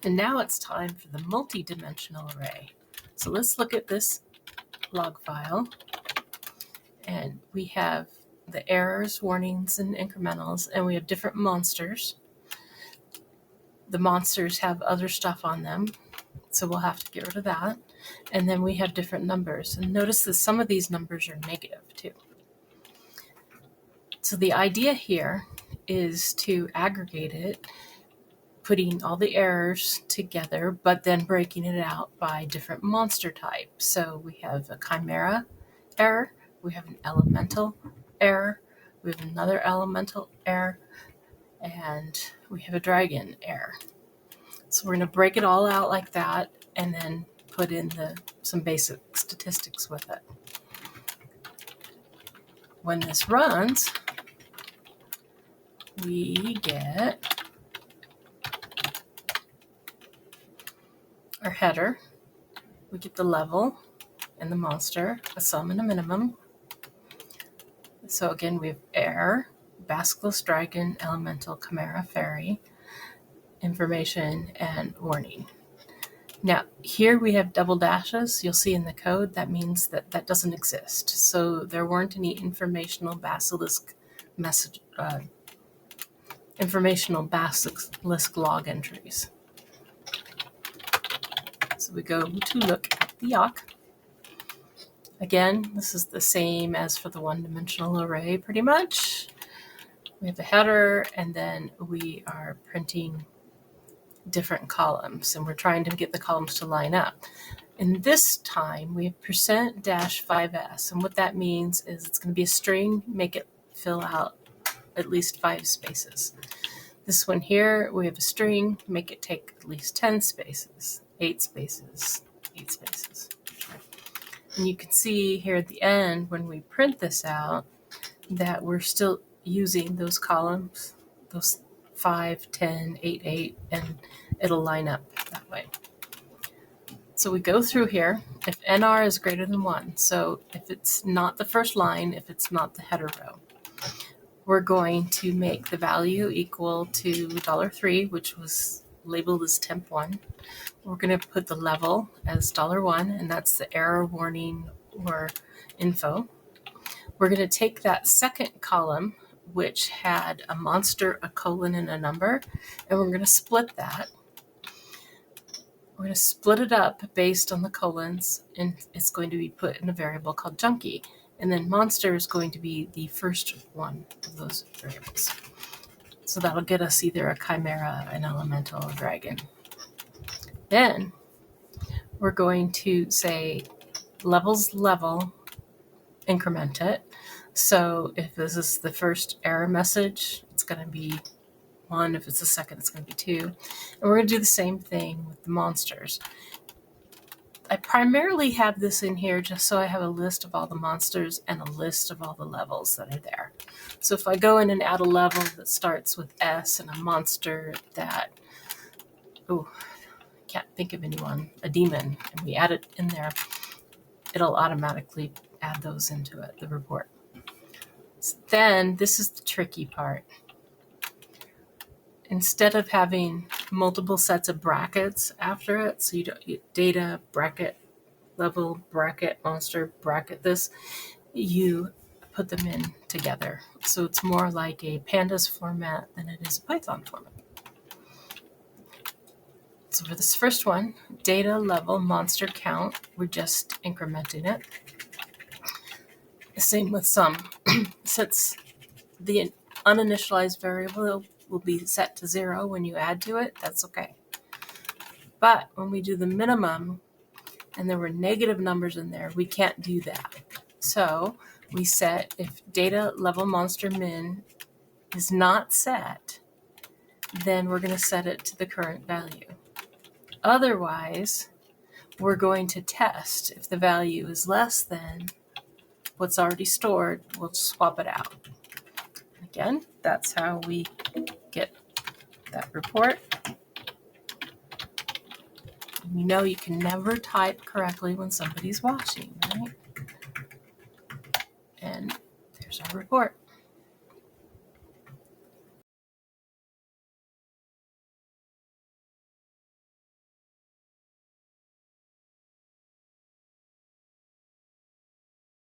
And now it's time for the multi-dimensional array. So let's look at this log file. And we have the errors, warnings, and incrementals, and we have different monsters. The monsters have other stuff on them, so we'll have to get rid of that. And then we have different numbers. And notice that some of these numbers are negative too. So the idea here is to aggregate it, putting all the errors together, but then breaking it out by different monster types. So we have a chimera error, we have an elemental error, we have another elemental error, and we have a dragon error. So we're going to break it all out like that and then put in some basic statistics with it. When this runs, we get our header, we get the level and the monster, a sum and a minimum. So again, we have error, basilisk, dragon, elemental, chimera, fairy, information, and warning. Now, here we have double dashes. You'll see in the code that means that doesn't exist. So there weren't any informational basilisk log entries. So we go to look at the awk. Again, this is the same as for the one-dimensional array, pretty much. We have a header, and then we are printing different columns, and we're trying to get the columns to line up. And this time, we have %-5s, and what that means is it's going to be a string, make it fill out at least 5 spaces. This one here, we have a string, make it take at least 10 spaces, 8 spaces, 8 spaces. And you can see here at the end, when we print this out, that we're still using those columns, those 5, 10, 8, 8, and it'll line up that way. So we go through here. If NR is greater than 1, so if it's not the first line, if it's not the header row, we're going to make the value equal to $3, which was labeled as temp1. We're going to put the level as $1, and that's the error, warning, or info. We're going to take that second column, which had a monster, a colon, and a number, and we're going to split that. We're going to split it up based on the colons, and it's going to be put in a variable called junkie. And then monster is going to be the first one of those variables. So that'll get us either a chimera, an elemental, a dragon. Then we're going to say levels level, increment it. So if this is the first error message, it's going to be 1. If it's the second, it's going to be 2. And we're going to do the same thing with the monsters. I primarily have this in here just so I have a list of all the monsters and a list of all the levels that are there. So if I go in and add a level that starts with S and a monster that, can't think of anyone, a demon, and we add it in there, it'll automatically add those into it, the report. So then this is the tricky part. Instead of having multiple sets of brackets after it, so you don't get data, bracket, level, bracket, monster, bracket this, you put them in together. So it's more like a pandas format than it is a Python format. So for this first one, data, level, monster, count, we're just incrementing it. Same with sum. Since the uninitialized variable will be set to 0 when you add to it, that's okay. But when we do the minimum and there were negative numbers in there, we can't do that. So we set, if data level monster min is not set, then we're going to set it to the current value. Otherwise, we're going to test if the value is less than what's already stored, we'll swap it out. Again, that's how we get that report. We know you can never type correctly when somebody's watching, right? And there's our report.